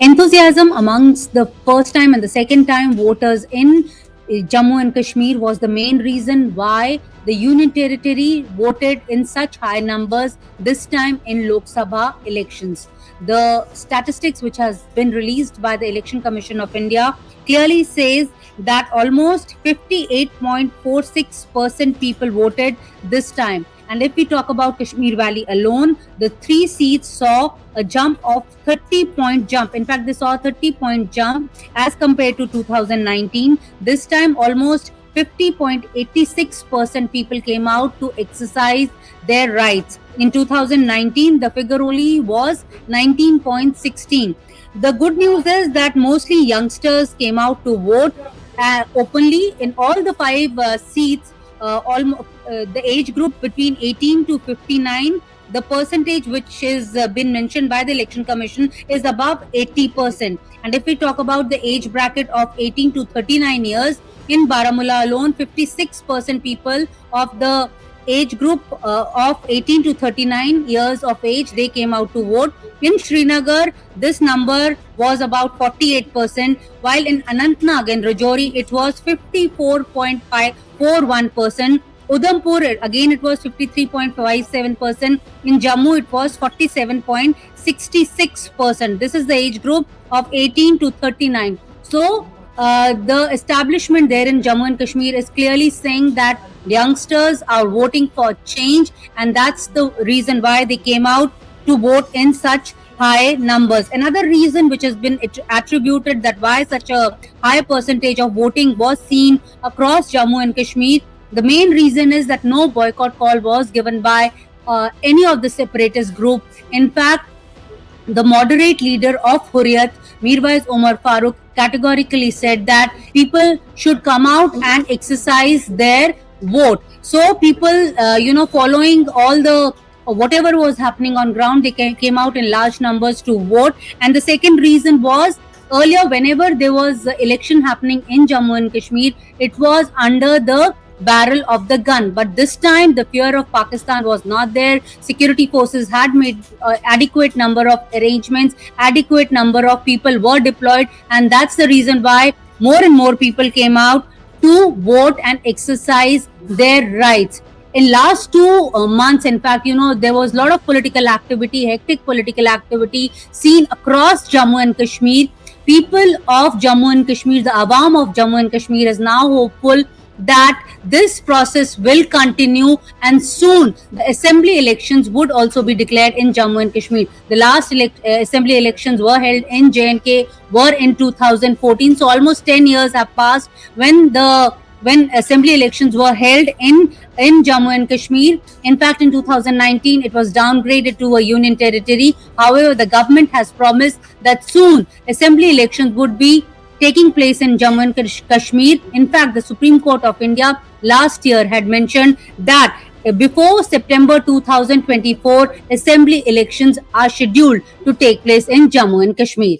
Enthusiasm amongst the first time and the second time voters in Jammu and Kashmir was the main reason why the Union Territory voted in such high numbers this time in Lok Sabha elections. The statistics which has been released by the Election Commission of India clearly says that almost 58.46% people voted this time. And if we talk about Kashmir Valley alone, the 3 seats saw a jump of 30-point jump. In fact, they saw a 30-point jump as compared to 2019. This time, almost 50.86% people came out to exercise their rights. In 2019, the figure only was 19.16. The good news is that mostly youngsters came out to vote openly in all the 5 seats. The age group between 18 to 59, the percentage which is been mentioned by the Election Commission is above 80%. And if we talk about the age bracket of 18 to 39 years, in Baramulla alone, 56% people of the age group of 18 to 39 years of age, they came out to vote. In Srinagar, this number was about 48%, while in Anantnag and Rajouri, it was 54.41%. Udhampur, again, it was 53.57%. In Jammu, it was 47.66%. This is the age group of 18 to 39. So, the establishment there in Jammu and Kashmir is clearly saying that youngsters are voting for change, and that's the reason why they came out to vote in such high numbers. Another reason which has been attributed that why such a high percentage of voting was seen across Jammu and Kashmir, the main reason is that no boycott call was given by any of the separatist group. In fact, the moderate leader of Hurriyat, Mirwais Omar Farooq, categorically said that people should come out and exercise their vote. So people, following all the whatever was happening on ground, they came out in large numbers to vote. And the second reason was, earlier, whenever there was election happening in Jammu and Kashmir, it was under the barrel of the gun. But this time, the fear of Pakistan was not there. Security forces had made adequate number of arrangements, adequate number of people were deployed, and that's the reason why more and more people came out to vote and exercise their rights. In last 2 months, in fact, there was a lot of political activity, hectic political activity seen across Jammu and Kashmir. People of Jammu and Kashmir, the Awam of Jammu and Kashmir is now hopeful that this process will continue, and soon the assembly elections would also be declared in Jammu and Kashmir. The last assembly elections were held in J&K were in 2014, so almost 10 years have passed when assembly elections were held in Jammu and Kashmir. In fact, in 2019, it was downgraded to a union territory. However, the government has promised that soon assembly elections would be taking place in Jammu and Kashmir. In fact, the Supreme Court of India last year had mentioned that before September 2024, assembly elections are scheduled to take place in Jammu and Kashmir.